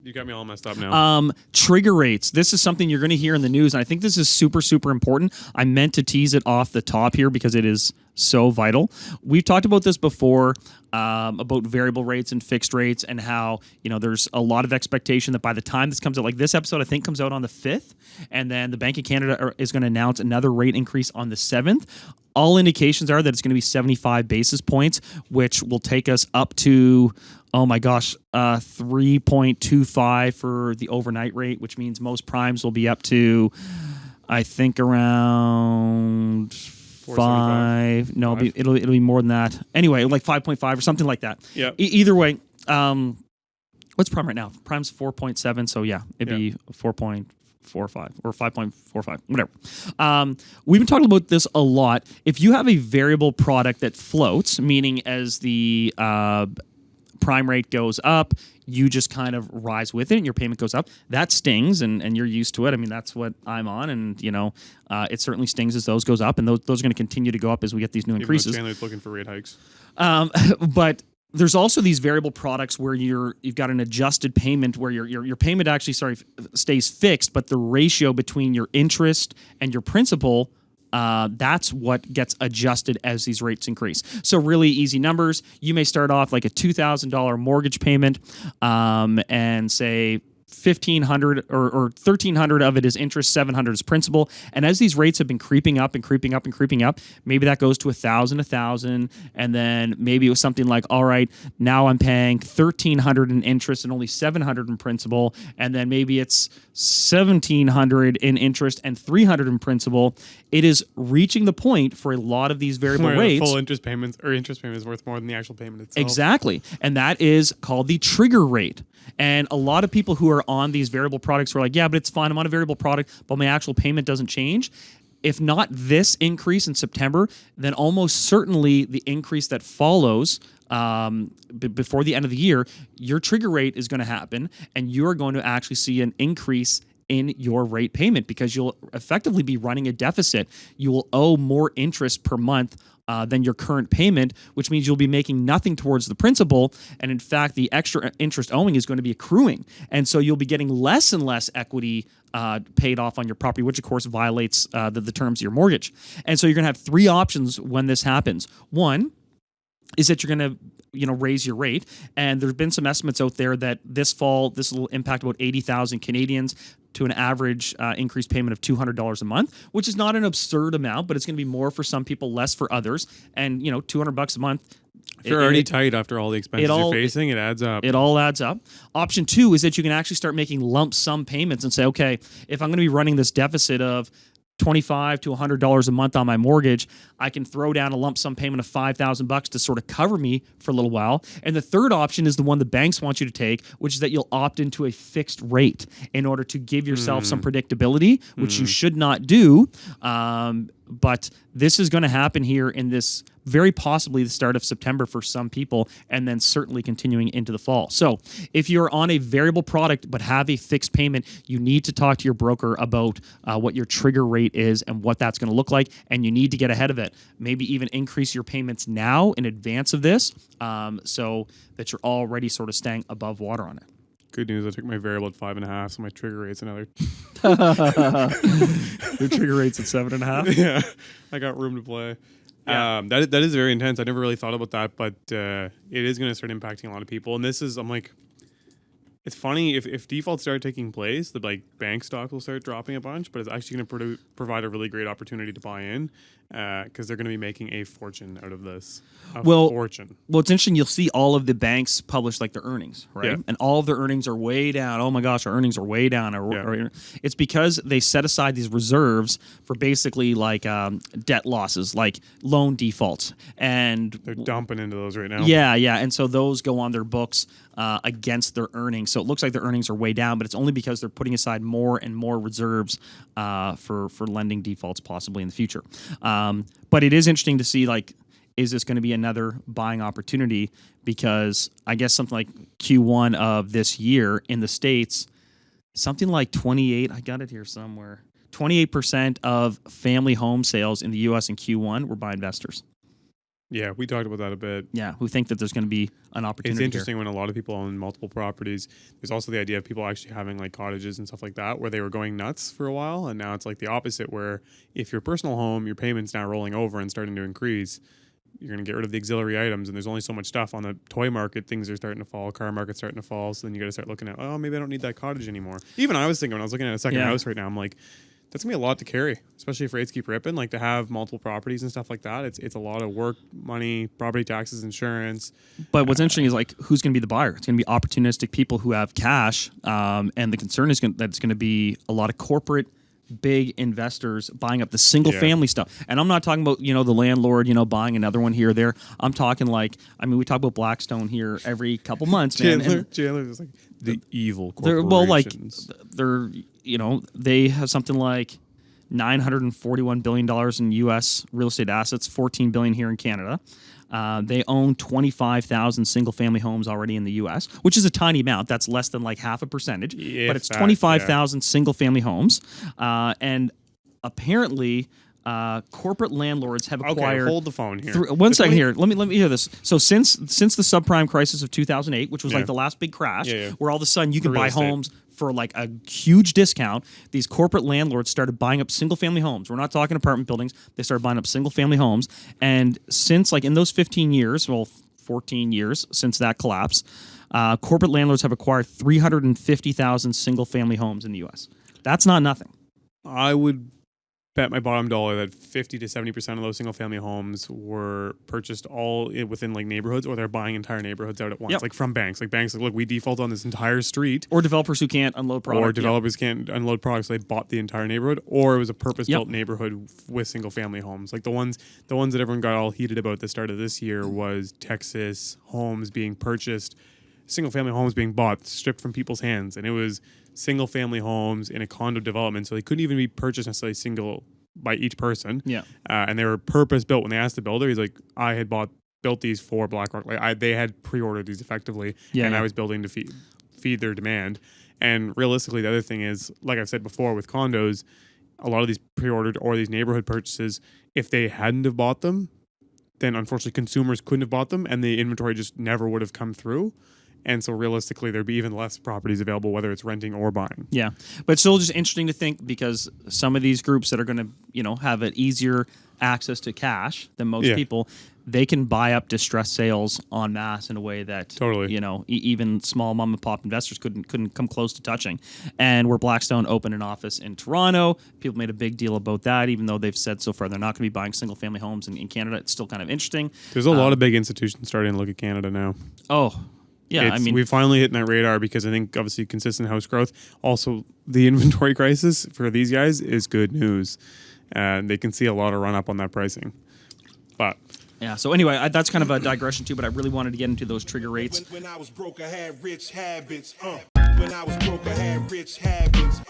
You got me all messed up now. Trigger rates. This is something you're going to hear in the news, and I think this is super, super important. I meant to tease it off the top here because it is so vital. We've talked about this before, about variable rates and fixed rates, and how there's a lot of expectation that by the time this comes out, like this episode, I think comes out on the 5th, and then the Bank of Canada is going to announce another rate increase on the 7th. All indications are that it's going to be 75 basis points, which will take us up to 3.25 for the overnight rate, which means most primes will be up to, I think, around 5. No, it'll be more than that. Anyway, like 5.5 or something like that. Yeah. Either way, what's prime right now? Prime's 4.7, so yeah, it'd be 4.45 or 5.45, whatever. We've been talking about this a lot. If you have a variable product that floats, meaning as the prime rate goes up, you just kind of rise with it and your payment goes up. That stings, and you're used to it. I mean, that's what I'm on, and it certainly stings as those goes up, and those are going to continue to go up as we get these new increases. Chandler's looking for rate hikes. But there's also these variable products where you've got an adjusted payment where your payment actually stays fixed, but the ratio between your interest and your principal, that's what gets adjusted as these rates increase. So really easy numbers. You may start off like a $2,000 mortgage payment, and say $1,500 or $1,300 of it is interest, $700 is principal. And as these rates have been creeping up and creeping up and creeping up, maybe that goes to $1,000, and then maybe it was something like, all right, now I'm paying $1,300 in interest and only $700 in principal, and then maybe it's $1,700 in interest and $300 in principal. It is reaching the point for a lot of these variable rates. Full interest payments is worth more than the actual payment itself. Exactly. And that is called the trigger rate. And a lot of people who are on these variable products are like, yeah, but it's fine. I'm on a variable product, but my actual payment doesn't change. If not this increase in September, then almost certainly the increase that follows before the end of the year, your trigger rate is going to happen, and you're going to actually see an increase in your rate payment because you'll effectively be running a deficit. You will owe more interest per month than your current payment, which means you'll be making nothing towards the principal. And in fact, the extra interest owing is going to be accruing. And so you'll be getting less and less equity paid off on your property, which of course violates the terms of your mortgage. And so you're going to have 3 options when this happens. One is that you're going to raise your rate. And there's been some estimates out there that this fall, this will impact about 80,000 Canadians to an average increased payment of $200 a month, which is not an absurd amount, but it's going to be more for some people, less for others. And, $200 a month. If you're already tight after all the expenses you're facing, it adds up. It all adds up. Option 2 is that you can actually start making lump sum payments and say, okay, if I'm going to be running this deficit of $25 to $100 a month on my mortgage, I can throw down a lump sum payment of $5,000 to sort of cover me for a little while. And the third option is the one the banks want you to take, which is that you'll opt into a fixed rate in order to give yourself some predictability, which you should not do. But this is going to happen here in this very possibly the start of September for some people, and then certainly continuing into the fall. So if you're on a variable product but have a fixed payment, you need to talk to your broker about what your trigger rate is and what that's going to look like, and you need to get ahead of it. Maybe even increase your payments now in advance of this so that you're already sort of staying above water on it. Good news, I took my variable at 5.5, so my trigger rate's another. Your trigger rate's at 7.5? Yeah, I got room to play. Yeah. That is very intense. I never really thought about that, but it is going to start impacting a lot of people. And this is, I'm like, it's funny if defaults start taking place, the bank stock will start dropping a bunch, but it's actually going to provide a really great opportunity to buy in because they're going to be making a fortune out of this. Fortune. Well, it's interesting. You'll see all of the banks publish their earnings, right? Yeah. And all of their earnings are way down. Oh my gosh, our earnings are way down. It's because they set aside these reserves for basically debt losses, like loan defaults, and they're dumping into those right now. Yeah, and so those go on their books against their earnings. So it looks like their earnings are way down, but it's only because they're putting aside more and more reserves for lending defaults possibly in the future. But it is interesting to see, is this going to be another buying opportunity? Because I guess something like Q1 of this year in the States, something like 28, I got it here somewhere, 28% of family home sales in the U.S. in Q1 were by investors. Yeah, we talked about that a bit. Yeah, who think that there's going to be an opportunity. It's here. interesting when a lot of people own multiple properties. There's also the idea of people actually having like cottages and stuff like that, where they were going nuts for a while, and now it's like the opposite, where if your personal home, your payment's now rolling over and starting to increase, you're going to get rid of the auxiliary items, and there's only so much stuff on the toy market. Things are starting to fall, car market's starting to fall, so then you got to start looking at, oh, maybe I don't need that cottage anymore. Even I was thinking when I was looking at a second house right now, I'm like, that's gonna be a lot to carry, especially if rates keep ripping. Like to have multiple properties and stuff like that, it's a lot of work, money, property taxes, insurance. But what's interesting is like who's going to be the buyer? It's going to be opportunistic people who have cash, and the concern is that it's going to be a lot of corporate big investors buying up the single family stuff. And I'm not talking about, the landlord, buying another one here or there. I'm talking like, we talk about Blackstone here every couple months, man. Chandler is like the evil corporations. They have something like $941 billion in U.S. real estate assets, $14 billion here in Canada. They own 25,000 single-family homes already in the U.S., which is a tiny amount. That's less than like half a percentage, but it's 25,000 single-family homes. And apparently, corporate landlords have acquired. Okay, hold the phone here. One second here. Let me hear this. So since the subprime crisis of 2008, which was like the last big crash, where all of a sudden you can buy homes for like a huge discount, these corporate landlords started buying up single-family homes. We're not talking apartment buildings. They started buying up single-family homes. And since like in those 14 years since that collapse, corporate landlords have acquired 350,000 single-family homes in the U.S. That's not nothing. I would bet my bottom dollar that 50 to 70% of those single family homes were purchased all within like neighborhoods, or they're buying entire neighborhoods out at once, like from banks. Like banks, like, look, we default on this entire street. Or developers who can't unload product. Or developers can't unload products, so they bought the entire neighborhood. Or it was a purpose-built neighborhood with single family homes. Like the ones that everyone got all heated about at the start of this year was Texas homes being purchased, single family homes being bought, stripped from people's hands. And it was single family homes in a condo development, so they couldn't even be purchased necessarily single by each person. And they were purpose built. When they asked the builder, he's like, I had built these for BlackRock. Like they had pre-ordered these effectively, I was building to feed their demand. And realistically, the other thing is, like I've said before, with condos, a lot of these pre-ordered or these neighborhood purchases, if they hadn't have bought them, then unfortunately consumers couldn't have bought them, and the inventory just never would have come through. And so realistically, there'd be even less properties available, whether it's renting or buying. Yeah. But it's still just interesting to think, because some of these groups that are going to, have an easier access to cash than most people, they can buy up distressed sales en masse in a way that, even small mom and pop investors couldn't come close to touching. And where Blackstone opened an office in Toronto, people made a big deal about that, even though they've said so far they're not going to be buying single family homes in Canada. It's still kind of interesting. There's a lot of big institutions starting to look at Canada now. Oh, yeah, we finally hit that radar, because I think obviously consistent house growth. Also, the inventory crisis for these guys is good news, and they can see a lot of run up on that pricing. But yeah, so anyway, that's kind of a digression too, but I really wanted to get into those trigger rates. When I was broke, I had rich habits. When I was broke, I had rich habits.